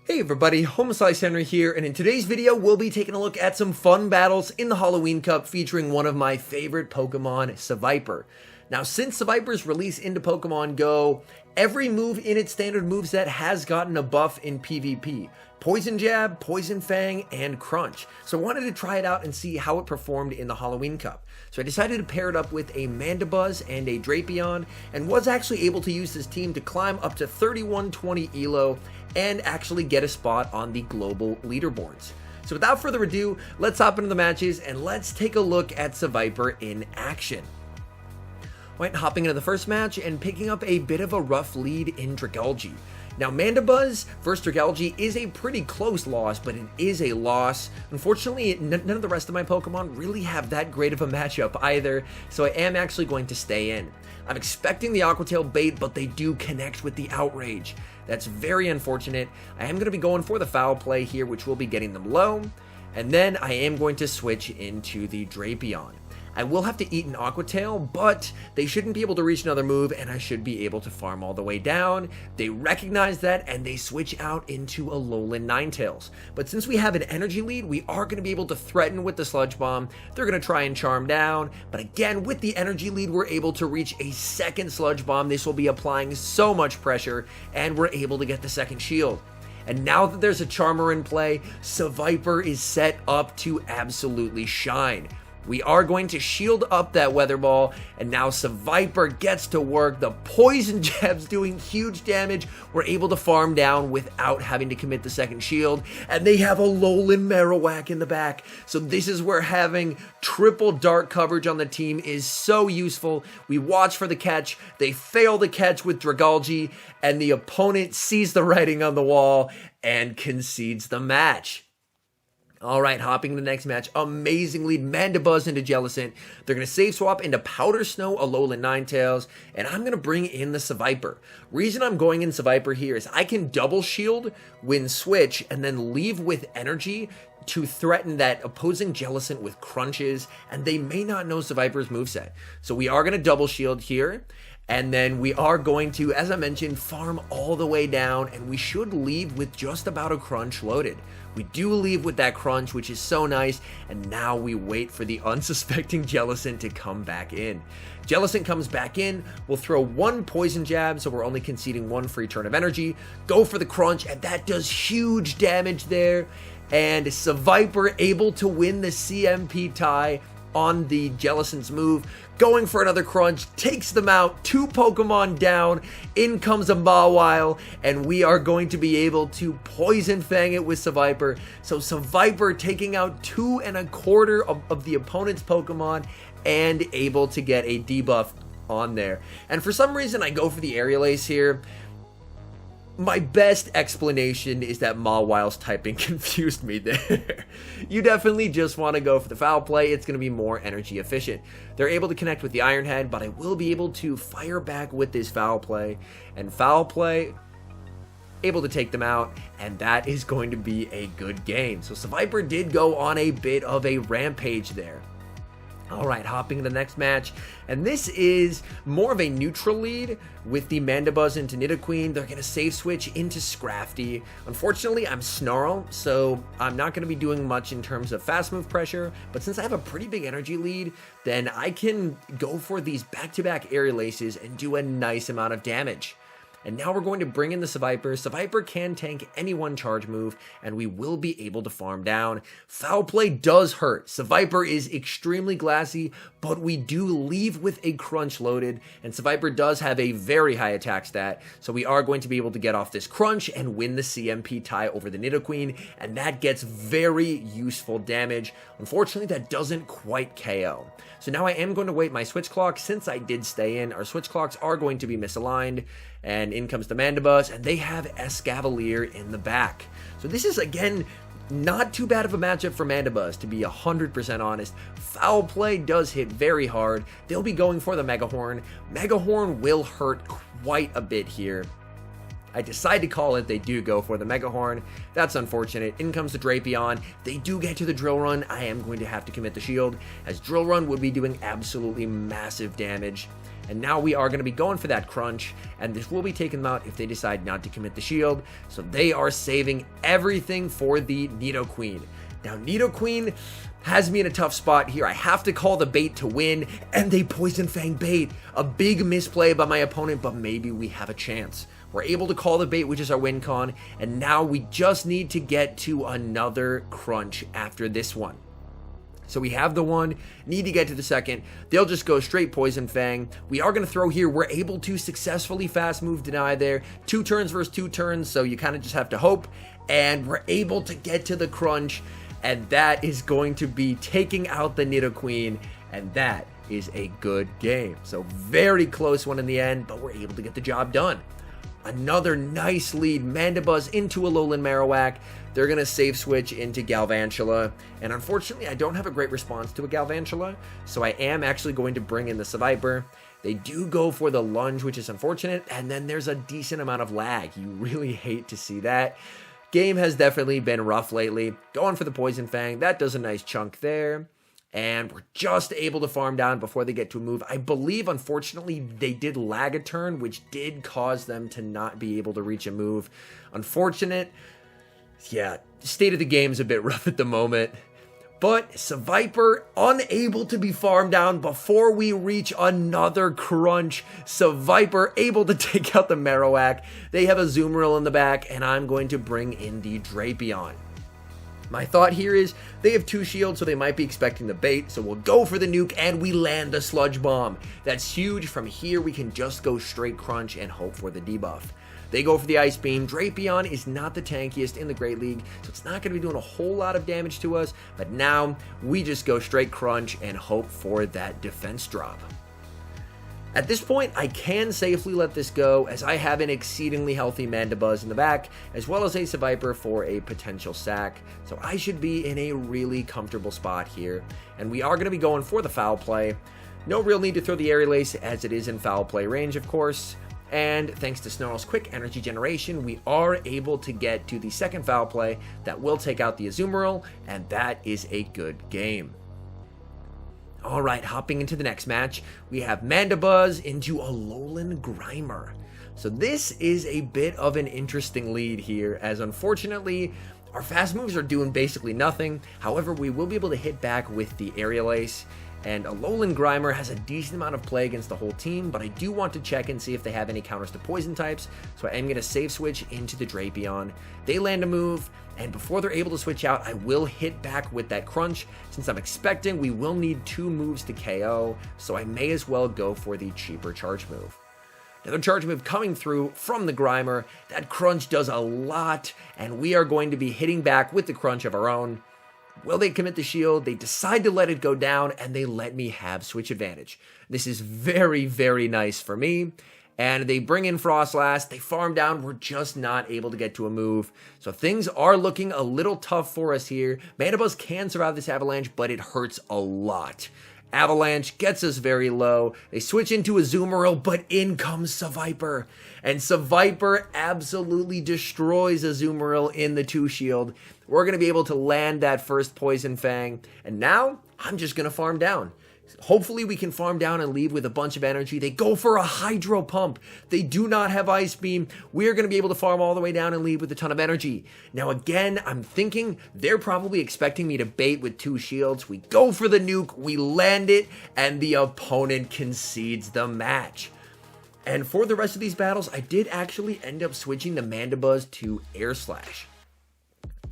Hey everybody, HomeSliceHenry here, and in today's video we'll be taking a look at some fun battles in the Halloween Cup featuring one of my favorite Pokemon, Seviper. Now, since Seviper's release into Pokemon Go, every move in its standard moveset has gotten a buff in PvP. Poison Jab, Poison Fang, and Crunch. So I wanted to try it out and see how it performed in the Halloween Cup. So I decided to pair it up with a Mandibuzz and a Drapion, and was actually able to use this team to climb up to 3120 ELO and actually get a spot on the global leaderboards. So without further ado, let's hop into the matches and let's take a look at Seviper in action. Right, hopping into the first match and picking up a bit of a rough lead in Dragalge. Now, Mandibuzz versus Dragalge is a pretty close loss, but it is a loss. Unfortunately, none of the rest of my Pokemon really have that great of a matchup either, so I am actually going to stay in. I'm expecting the Aqua Tail bait, but they do connect with the Outrage. That's very unfortunate. I am going to be going for the Foul Play here, which will be getting them low, and then I am going to switch into the Drapion. I will have to eat an Aqua Tail, but they shouldn't be able to reach another move, and I should be able to farm all the way down. They recognize that, and they switch out into a Alolan Ninetales. But since we have an energy lead, we are going to be able to threaten with the Sludge Bomb. They're going to try and charm down, but again, with the energy lead, we're able to reach a second Sludge Bomb. This will be applying so much pressure, and we're able to get the second shield. And now that there's a Charmer in play, Seviper is set up to absolutely shine. We are going to shield up that Weather Ball, and now Seviper gets to work. The Poison Jab's doing huge damage. We're able to farm down without having to commit the second shield, and they have a Alolan Marowak in the back. So this is where having triple dark coverage on the team is so useful. We watch for the catch. They fail the catch with Dragalge, and the opponent sees the writing on the wall and concedes the match. Alright, hopping to the next match. Amazing lead, Mandibuzz into Jellicent. They're going to save swap into Powder Snow, Alolan Ninetales, and I'm going to bring in the Seviper. Reason I'm going in Seviper here is I can double shield when switch and then leave with energy to threaten that opposing Jellicent with crunches, and they may not know Seviper's moveset. So we are going to double shield here. And then we are going to, as I mentioned, farm all the way down, and we should leave with just about a crunch loaded. We do leave with that crunch, which is so nice, and now we wait for the unsuspecting Jellicent to come back in. Jellicent comes back in, we'll throw one Poison Jab, so we're only conceding one free turn of energy, go for the crunch, and that does huge damage there, and Seviper able to win the CMP tie on the Jellicent's move, going for another crunch, takes them out, 2 Pokemon down, in comes a Mawile, and we are going to be able to Poison Fang it with Seviper. So Seviper taking out 2 1/4 of the opponent's Pokemon and able to get a debuff on there. And for some reason I go for the Aerial Ace here. My best explanation is that Mawile's typing confused me there. You definitely just want to go for the Foul Play. It's going to be more energy efficient. They're able to connect with the Iron Head, but I will be able to fire back with this Foul Play. And Foul Play, able to take them out, and that is going to be a good game. So Seviper did go on a bit of a rampage there. Alright, hopping to the next match, and this is more of a neutral lead with the Mandibuzz into Nidoqueen. They're going to save switch into Scrafty. Unfortunately, I'm Snarl, so I'm not going to be doing much in terms of fast move pressure, but since I have a pretty big energy lead, then I can go for these back-to-back Aerial Aces and do a nice amount of damage. And now we're going to bring in the Seviper. Seviper can tank any one charge move, and we will be able to farm down. Foul Play does hurt. Seviper is extremely glassy, but we do leave with a crunch loaded, and Seviper does have a very high attack stat, so we are going to be able to get off this crunch and win the CMP tie over the Nidoqueen, and that gets very useful damage. Unfortunately, that doesn't quite KO. So now I am going to wait my switch clock. Since I did stay in, our switch clocks are going to be misaligned, and in comes the Mandibuzz, and they have Escavalier in the back. So this is, again, not too bad of a matchup for Mandibuzz, to be 100% honest. Foul Play does hit very hard. They'll be going for the Megahorn. Megahorn will hurt quite a bit here. I decide to call it. They do go for the Megahorn. That's unfortunate. In comes the Drapion. They do get to the Drill Run. I am going to have to commit the shield, as Drill Run would be doing absolutely massive damage. And now we are going to be going for that crunch, and this will be taking them out if they decide not to commit the shield. So they are saving everything for the Nidoqueen. Now, Nidoqueen has me in a tough spot here. I have to call the bait to win, and they Poison Fang bait. A big misplay by my opponent, but maybe we have a chance. We're able to call the bait, which is our win con, and now we just need to get to another crunch after this one. So we have the one, need to get to the second. They'll just go straight Poison Fang. We are going to throw here. We're able to successfully fast move deny there. 2 turns versus 2 turns, so you kind of just have to hope. And we're able to get to the crunch, and that is going to be taking out the Nidoqueen, and that is a good game. So very close one in the end, but we're able to get the job done. Another nice lead. Mandibuzz into a Alolan Marowak. They're going to save switch into Galvantula. And unfortunately, I don't have a great response to a Galvantula, so I am actually going to bring in the Seviper. They do go for the lunge, which is unfortunate, and then there's a decent amount of lag. You really hate to see that. Game has definitely been rough lately. Going for the Poison Fang. That does a nice chunk there. And we're just able to farm down before they get to a move. I believe, unfortunately, they did lag a turn, which did cause them to not be able to reach a move. Unfortunate. Yeah, state of the game is a bit rough at the moment. But Seviper unable to be farmed down before we reach another crunch. Seviper able to take out the Marowak. They have a Azumarill in the back, and I'm going to bring in the Drapion. My thought here is they have 2 shields, so they might be expecting the bait. So we'll go for the nuke, and we land the Sludge Bomb. That's huge. From here, we can just go straight crunch and hope for the debuff. They go for the Ice Beam. Drapion is not the tankiest in the Great League, so it's not going to be doing a whole lot of damage to us. But now, we just go straight crunch and hope for that defense drop. At this point, I can safely let this go, as I have an exceedingly healthy Mandibuzz in the back, as well as a Seviper for a potential sack, so I should be in a really comfortable spot here, and we are going to be going for the foul play. No real need to throw the Aerial Ace, as it is in foul play range, of course, and thanks to Snarl's quick energy generation, we are able to get to the second foul play that will take out the Azumarill, and that is a good game. Alright, hopping into the next match, we have Mandibuzz into Alolan Grimer. So this is a bit of an interesting lead here, as unfortunately, our fast moves are doing basically nothing. However, we will be able to hit back with the Aerial Ace, and Alolan Grimer has a decent amount of play against the whole team, but I do want to check and see if they have any counters to poison types, so I am going to save switch into the Drapion. They land a move, and before they're able to switch out, I will hit back with that crunch. Since I'm expecting we will need 2 moves to KO, so I may as well go for the cheaper charge move. Another charge move coming through from the Grimer. That crunch does a lot, and we are going to be hitting back with the crunch of our own. Will they commit the shield? They decide to let it go down, and they let me have switch advantage. This is very, very nice for me. And they bring in Frostlass, they farm down, we're just not able to get to a move. So things are looking a little tough for us here. Mandibuzz can survive this Avalanche, but it hurts a lot. Avalanche gets us very low. They switch into a Azumarill, but in comes Seviper. And Seviper absolutely destroys Azumarill in the 2 shield. We're going to be able to land that first Poison Fang. And now, I'm just going to farm down. Hopefully we can farm down and leave with a bunch of energy. They go for a Hydro Pump. They do not have Ice Beam. We're going to be able to farm all the way down and leave with a ton of energy. Now again, I'm thinking they're probably expecting me to bait with 2 shields. We go for the nuke, we land it, and the opponent concedes the match. And for the rest of these battles, I did actually end up switching the Mandibuzz to Air Slash.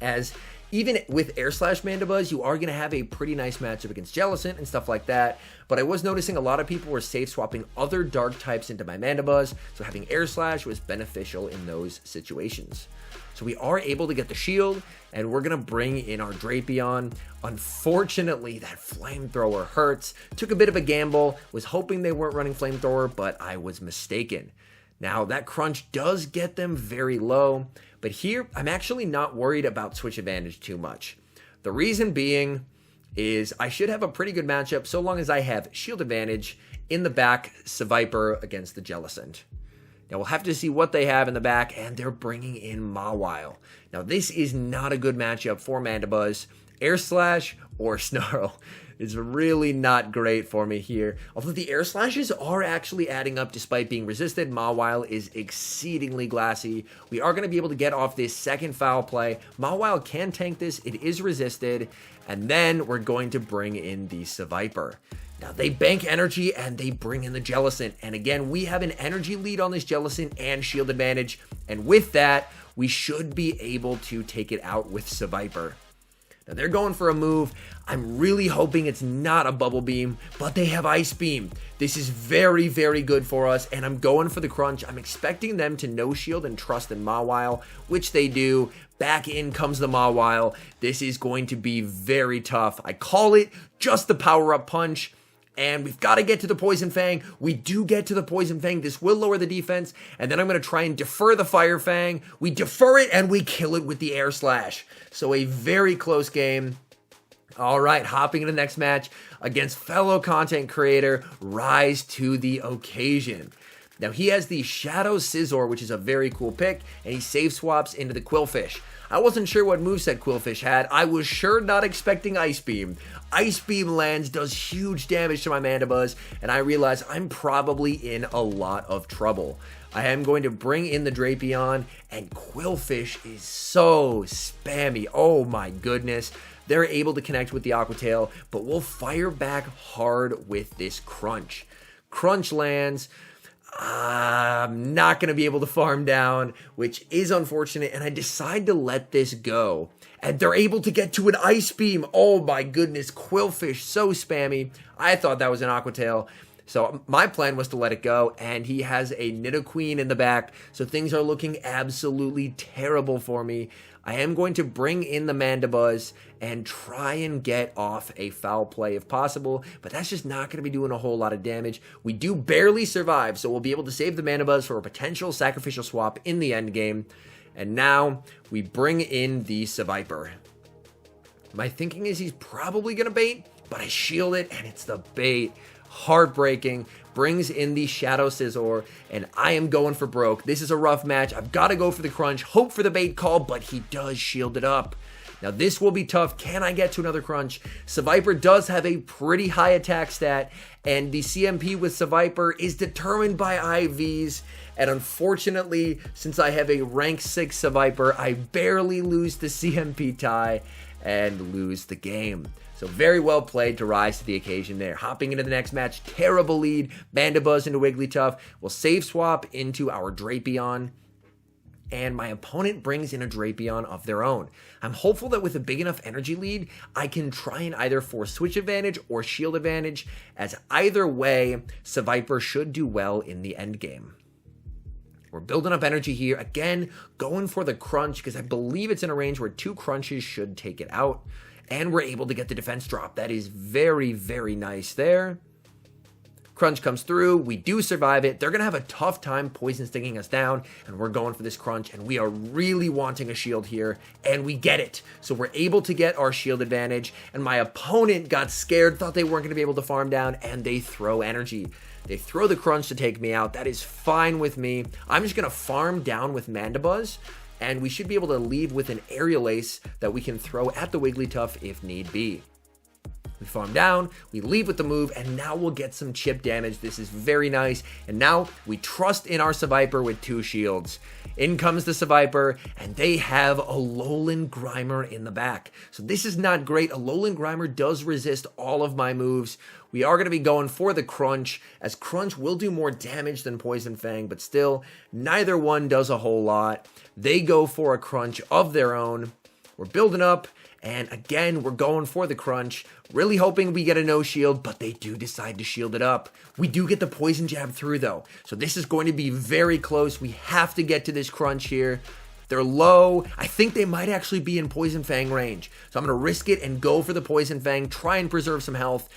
As even with Air Slash Mandibuzz, you are going to have a pretty nice matchup against Jellicent and stuff like that, but I was noticing a lot of people were safe swapping other dark types into my Mandibuzz, so having Air Slash was beneficial in those situations. So we are able to get the shield, and we're going to bring in our Drapion. Unfortunately, that Flamethrower hurts. Took a bit of a gamble, was hoping they weren't running Flamethrower, but I was mistaken. Now, that crunch does get them very low, but here, I'm actually not worried about switch advantage too much. The reason being is I should have a pretty good matchup so long as I have shield advantage in the back, Seviper against the Jellicent. Now, we'll have to see what they have in the back, and they're bringing in Mawile. Now, this is not a good matchup for Mandibuzz, Air Slash or Snarl. It's really not great for me here. Although the air slashes are actually adding up despite being resisted. Mawile is exceedingly glassy. We are going to be able to get off this second foul play. Mawile can tank this. It is resisted. And then we're going to bring in the Seviper. Now, they bank energy and they bring in the Jellicent. And again, we have an energy lead on this Jellicent and shield advantage. And with that, we should be able to take it out with Seviper. Now, they're going for a move. I'm really hoping it's not a Bubble Beam, but they have Ice Beam. This is very, very good for us, and I'm going for the crunch. I'm expecting them to no shield and trust in Mawile, which they do. Back in comes the Mawile. This is going to be very tough. I call it just the power-up punch. And we've got to get to the Poison Fang. We do get to the Poison Fang. This will lower the defense. And then I'm going to try and defer the Fire Fang. We defer it and we kill it with the Air Slash. So a very close game. All right, hopping into the next match against fellow content creator, Rise to the Occasion. Now, he has the Shadow Scizor, which is a very cool pick, and he save swaps into the Quillfish. I wasn't sure what moveset Quillfish had. I was sure not expecting Ice Beam. Ice Beam lands, does huge damage to my Mandibuzz, and I realize I'm probably in a lot of trouble. I am going to bring in the Drapion, and Quillfish is so spammy. Oh my goodness. They're able to connect with the Aqua Tail, but we'll fire back hard with this Crunch. Crunch lands. I'm not going to be able to farm down, which is unfortunate, and I decide to let this go. And they're able to get to an Ice Beam. Oh my goodness, Quillfish, so spammy. I thought that was an Aqua Tail. So my plan was to let it go, and he has a Nidoqueen in the back, so things are looking absolutely terrible for me. I am going to bring in the Mandibuzz and try and get off a foul play if possible, but that's just not going to be doing a whole lot of damage. We do barely survive, so we'll be able to save the Mandibuzz for a potential sacrificial swap in the end game. And now we bring in the Seviper. My thinking is he's probably going to bait, but I shield it, and it's the bait. Heartbreaking. Brings in the Shadow Scizor, and I am going for broke. This is a rough match. I've got to go for the crunch, hope for the bait call, but he does shield it up. Now, this will be tough. Can I get to another crunch? Seviper does have a pretty high attack stat, and the CMP with Seviper is determined by IVs. And unfortunately, since I have a rank 6 Seviper, I barely lose the CMP tie and lose the game. So very well played to rise to the occasion there. Hopping into the next match, terrible lead. Mandibuzz into Wigglytuff. We'll save swap into our Drapion. And my opponent brings in a Drapion of their own. I'm hopeful that with a big enough energy lead, I can try and either force switch advantage or shield advantage, as either way, Seviper should do well in the end game. We're building up energy here. Again, going for the crunch, because I believe it's in a range where 2 crunches should take it out. And we're able to get the defense drop. That is very, very nice there. Crunch comes through. We do survive it. They're going to have a tough time poison stinging us down. And we're going for this crunch. And we are really wanting a shield here. And we get it. So we're able to get our shield advantage. And my opponent got scared, thought they weren't going to be able to farm down. And they throw energy. They throw the crunch to take me out. That is fine with me. I'm just going to farm down with Mandibuzz. And we should be able to leave with an Aerial Ace that we can throw at the Wigglytuff if need be. We farm down, we leave with the move, and now we'll get some chip damage. This is very nice. And now we trust in our Seviper with 2 shields. In comes the Seviper, and they have a Alolan Grimer in the back. So this is not great. Alolan Grimer does resist all of my moves. We are going to be going for the Crunch, as Crunch will do more damage than Poison Fang, but still, neither one does a whole lot. They go for a Crunch of their own. We're building up, and again, we're going for the Crunch, really hoping we get a no shield, but they do decide to shield it up. We do get the Poison Jab through, though, so this is going to be very close. We have to get to this Crunch here. They're low. I think they might actually be in Poison Fang range, so I'm going to risk it and go for the Poison Fang, try and preserve some health.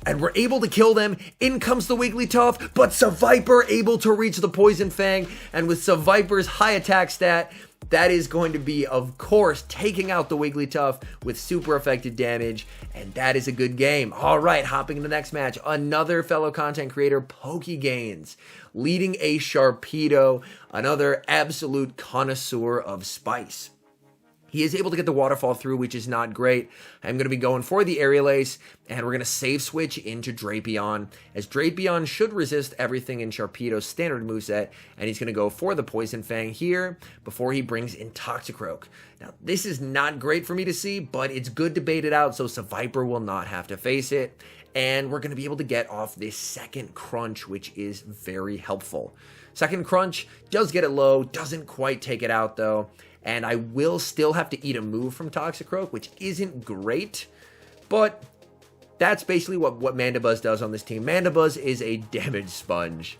And we're able to kill them. In comes the Wigglytuff, but Seviper able to reach the Poison Fang. And with Seviper's high attack stat, that is going to be, of course, taking out the Wigglytuff with super effective damage. And that is a good game. All right, hopping into the next match. Another fellow content creator, Pokegains, leading a Sharpedo, another absolute connoisseur of spice. He is able to get the waterfall through, which is not great. I'm going to be going for the aerial ace, and we're going to save switch into Drapion, as Drapion should resist everything in Sharpedo's standard moveset, and he's going to go for the Poison Fang here before he brings in Toxicroak. Now, this is not great for me to see, but it's good to bait it out so Seviper will not have to face it, and we're going to be able to get off this second crunch, which is very helpful. Second crunch does get it low, doesn't quite take it out though. And I will still have to eat a move from Toxicroak, which isn't great, but that's basically what Mandibuzz does on this team. Mandibuzz is a damage sponge.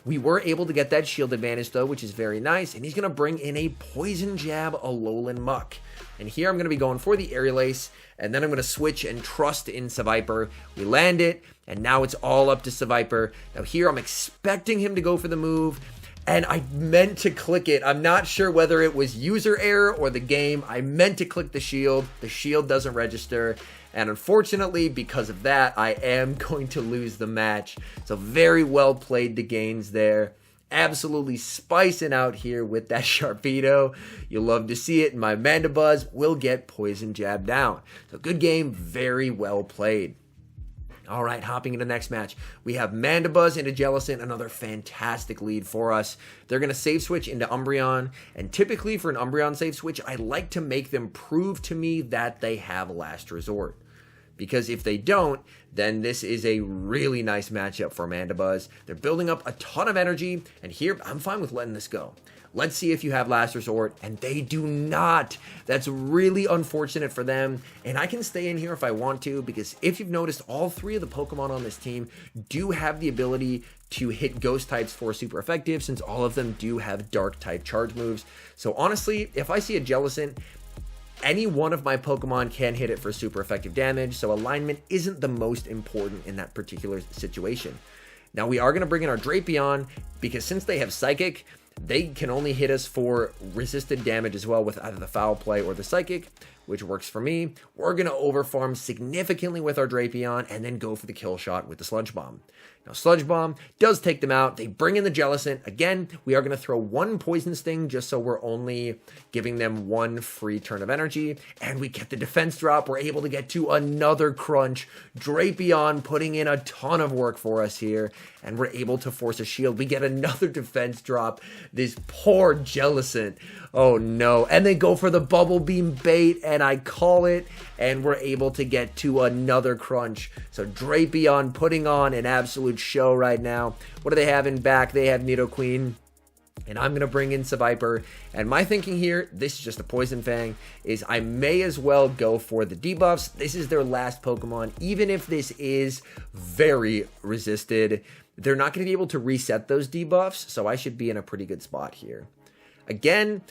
We were able to get that shield advantage though, which is very nice, and he's going to bring in a Poison Jab Alolan Muck. And here I'm going to be going for the aerial ace, and then I'm going to switch and trust in Seviper. We land it, and now it's all up to Seviper. Now here I'm expecting him to go for the move, and I meant to click it. I'm not sure whether it was user error or the game. I meant to click the shield. The shield doesn't register. And unfortunately, because of that, I am going to lose the match. So very well played the Gains there. Absolutely spicing out here with that Sharpedo. You'll love to see it. My Mandibuzz will get Poison Jab down. So good game. Very well played. All right, hopping into the next match, we have Mandibuzz into Jellicent, another fantastic lead for us. They're going to save switch into Umbreon, and typically for an Umbreon save switch, I like to make them prove to me that they have Last Resort. Because if they don't, then this is a really nice matchup for Mandibuzz. They're building up a ton of energy, and here, I'm fine with letting this go. Let's see if you have Last Resort, and they do not. That's really unfortunate for them, and I can stay in here if I want to, because if you've noticed, all three of the Pokemon on this team do have the ability to hit Ghost types for super effective, since all of them do have Dark type charge moves. So honestly, if I see a Jellicent, any one of my Pokemon can hit it for super effective damage, so alignment isn't the most important in that particular situation. Now we are going to bring in our Drapion, because since they have Psychic, they can only hit us for resisted damage as well with either the Foul Play or the Psychic, which works for me. We're going to overfarm significantly with our Drapion and then go for the kill shot with the Sludge Bomb. Now, Sludge Bomb does take them out. They bring in the Jellicent. Again, we are going to throw one Poison Sting just so we're only giving them one free turn of energy. And we get the defense drop. We're able to get to another crunch. Drapion putting in a ton of work for us here. And we're able to force a shield. We get another defense drop. This poor Jellicent. Oh no. And they go for the Bubble Beam bait, and I call it. And we're able to get to another crunch. So Drapion putting on an absolute show right now. What do they have in back? They have Nidoqueen. And I'm going to bring in Seviper. And my thinking here, this is just a Poison Fang, is I may as well go for the debuffs. This is their last Pokemon. Even if this is very resisted, they're not going to be able to reset those debuffs. So I should be in a pretty good spot here. Again,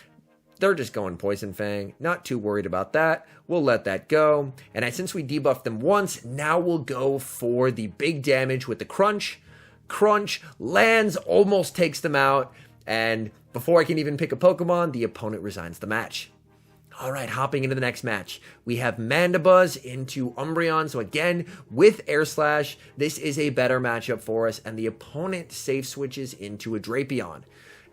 they're just going Poison Fang. Not too worried about that. We'll let that go. And since we debuffed them once, now we'll go for the big damage with the Crunch. Crunch lands, almost takes them out. And before I can even pick a Pokemon, the opponent resigns the match. All right, hopping into the next match, we have Mandibuzz into Umbreon. So again, with Air Slash, this is a better matchup for us, and the opponent safe switches into a Drapion.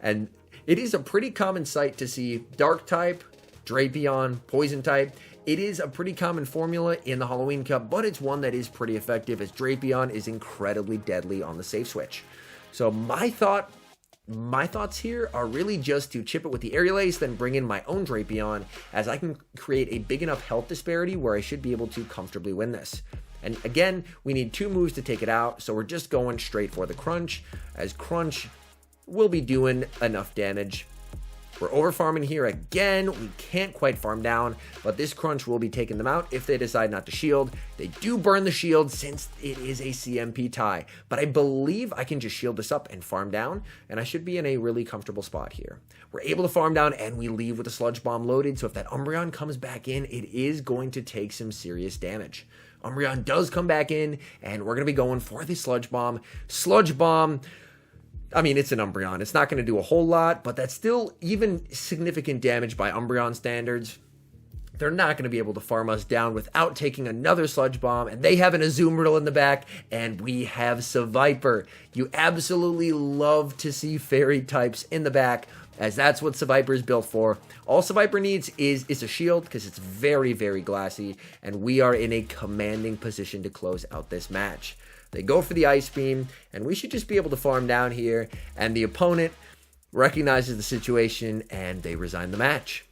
And it is a pretty common sight to see Dark type, Drapion, Poison type. It is a pretty common formula in the Halloween Cup, but it's one that is pretty effective, as Drapion is incredibly deadly on the safe switch. So my thoughts here are really just to chip it with the Aerial Ace, then bring in my own Drapion, as I can create a big enough health disparity where I should be able to comfortably win this. And again, we need 2 moves to take it out, so we're just going straight for the Crunch, as Crunch will be doing enough damage. We're over farming here again. We can't quite farm down, but this Crunch will be taking them out if they decide not to shield. They do burn the shield since it is a CMP tie, but I believe I can just shield this up and farm down, and I should be in a really comfortable spot here. We're able to farm down, and we leave with a Sludge Bomb loaded, so if that Umbreon comes back in, it is going to take some serious damage. Umbreon does come back in, and we're going to be going for the Sludge Bomb. Sludge Bomb, I mean, it's an Umbreon. It's not going to do a whole lot, but that's still even significant damage by Umbreon standards. They're not going to be able to farm us down without taking another Sludge Bomb, and they have an Azumarill in the back, and we have Seviper. You absolutely love to see fairy types in the back, as that's what Seviper is built for. All Seviper needs is a shield, because it's very, very glassy, and we are in a commanding position to close out this match. They go for the Ice Beam, and we should just be able to farm down here, and the opponent recognizes the situation, and they resign the match.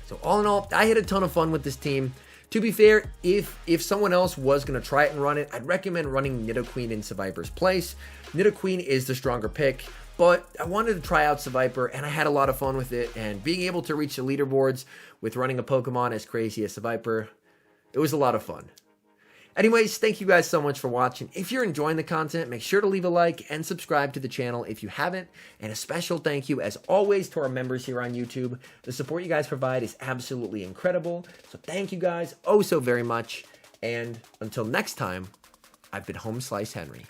So all in all, I had a ton of fun with this team. To be fair, if someone else was going to try it and run it, I'd recommend running Nidoqueen in Seviper's place. Nidoqueen is the stronger pick, but I wanted to try out Seviper, and I had a lot of fun with it, and being able to reach the leaderboards with running a Pokemon as crazy as Seviper, it was a lot of fun. Anyways, thank you guys so much for watching. If you're enjoying the content, make sure to leave a like and subscribe to the channel if you haven't. And a special thank you, as always, to our members here on YouTube. The support you guys provide is absolutely incredible. So thank you guys oh so very much. And until next time, I've been HomeSliceHenry.